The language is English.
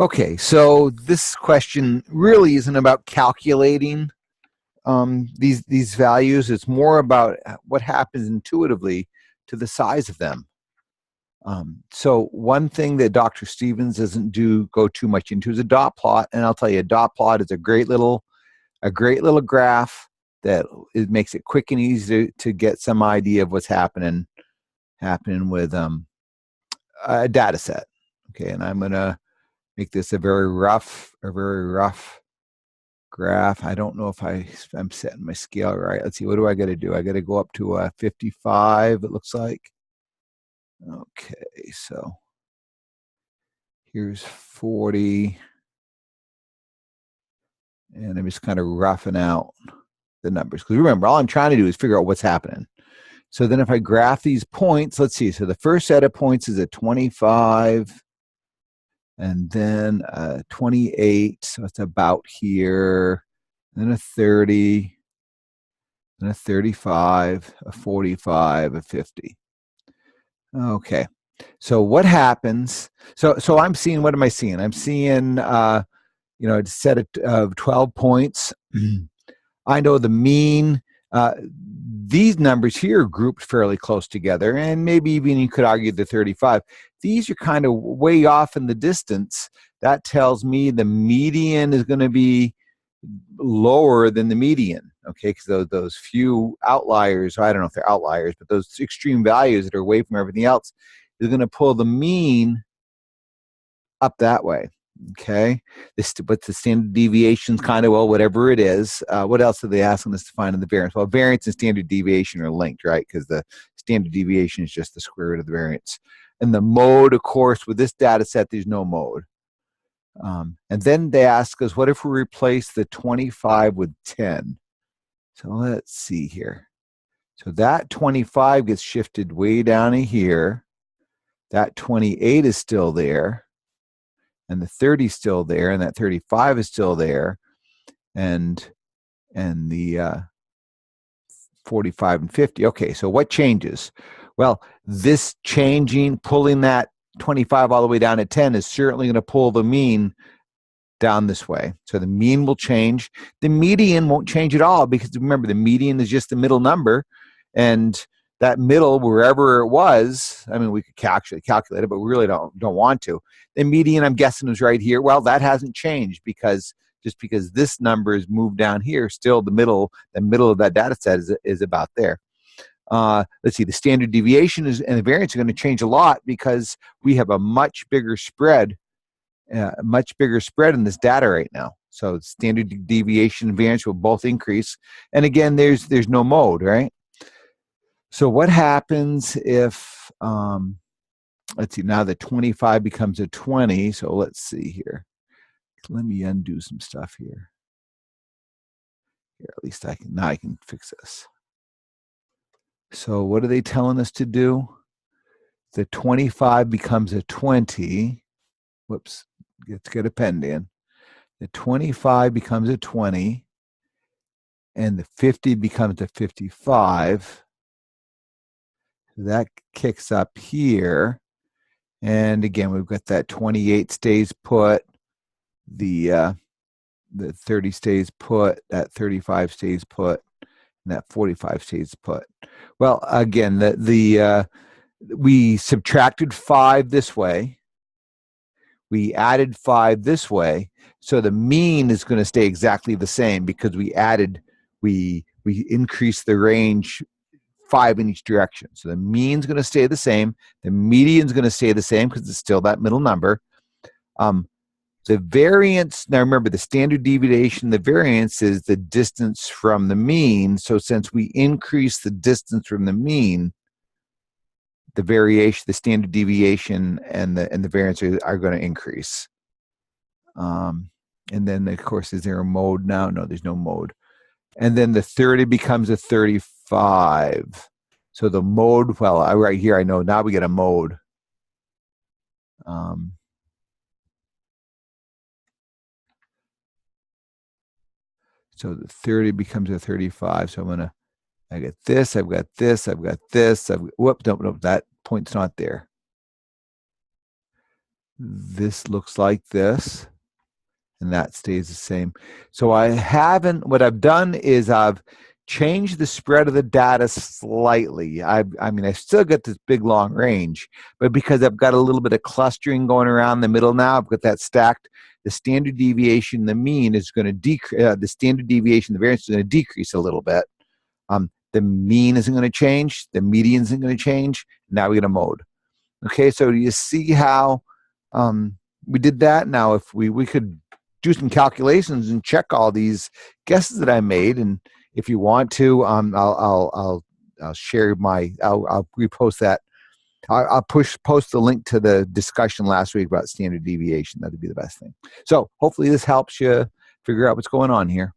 Okay, so this question really isn't about calculating these values. It's more about what happens intuitively to the size of them. So one thing that Dr. Stevens doesn't go too much into is a dot plot, and I'll tell you, a dot plot is a great little graph that it makes it quick and easy to get some idea of what's happening with a data set. Okay, and I'm gonna make this a very rough graph. I don't know if I'm setting my scale right. Let's see, what do I got to do? I got to go up to 55, it looks like. Okay, so here's 40. And I'm just kind of roughing out the numbers. Because remember, all I'm trying to do is figure out what's happening. So then if I graph these points, let's see. So the first set of points is a 25. And then 28, so it's about here. Then a 30. Then a 35, a 45, a 50. Okay. So what happens? So I'm seeing, what am I seeing? I'm seeing, a set of 12 points. I know the mean. These numbers here are grouped fairly close together, and maybe even you could argue the 35. These are kind of way off in the distance. That tells me the median is going to be lower than the median, okay, because those few outliers, I don't know if they're outliers, but those extreme values that are away from everything else is going to pull the mean up that way, okay? But the standard deviation's kind of, well, whatever it is. What else are they asking us to find in the variance? Well, variance and standard deviation are linked, right? Because the standard deviation is just the square root of the variance. And the mode, of course, with this data set, there's no mode. And then they ask us, what if we replace the 25 with 10? So let's see here. So that 25 gets shifted way down to here. That 28 is still there. And the 30 is still there. And that 35 is still there. And the 45 and 50. Okay, so what changes? Well, this pulling that 25 all the way down to 10 is certainly going to pull the mean down this way. So the mean will change. The median won't change at all, because remember, the median is just the middle number, and that middle, wherever it was, I mean, we could actually calculate it, but we really don't want to. The median, I'm guessing, is right here. Well, that hasn't changed, because just because this number is moved down here, still the middle of that data set is about there. Let's see, the standard deviation and the variance are going to change a lot, because we have a much bigger spread in this data right now. So standard deviation and variance will both increase. And again, there's no mode, right? So what happens if, let's see, now the 25 becomes a 20. So let's see here. Let me undo some stuff here. Here, at least now I can fix this. So what are they telling us to do? The 25 becomes a 20. Whoops, let's get a pen in. The 25 becomes a 20, and the 50 becomes a 55. That kicks up here. And again, we've got that 28 stays put, the 30 stays put, that 35 stays put, and that 45 stays put. Well, again, we subtracted 5 this way. We added 5 this way. So the mean is going to stay exactly the same, because we increased the range 5 in each direction. So the mean's going to stay the same. The median's going to stay the same, because it's still that middle number. The variance, now remember, the standard deviation, the variance is the distance from the mean. So since we increase the distance from the mean, the variation, the standard deviation, and the variance are going to increase. And then, of course, is there a mode now? No, there's no mode. And then the 30 becomes a 35. So the mode, well, right here, I know now we get a mode. So the 30 becomes a 35. So I get this, I've got this, I've got this. Whoops, nope, that point's not there. this looks like this, and that stays the same. So I haven't, what I've done is I've changed the spread of the data slightly. I mean, I still get this big long range, but because I've got a little bit of clustering going around the middle now, I've got that stacked, the standard deviation, the mean is going to decrease, the standard deviation, the variance is going to decrease a little bit. The mean isn't going to change, the median isn't going to change. Now we're going to mode. Okay, so you see how we did that? Now, if we could do some calculations and check all these guesses that I made, and if you want to, I'll share my, I'll repost that. I'll post the link to the discussion last week about standard deviation. That'd be the best thing. So hopefully this helps you figure out what's going on here.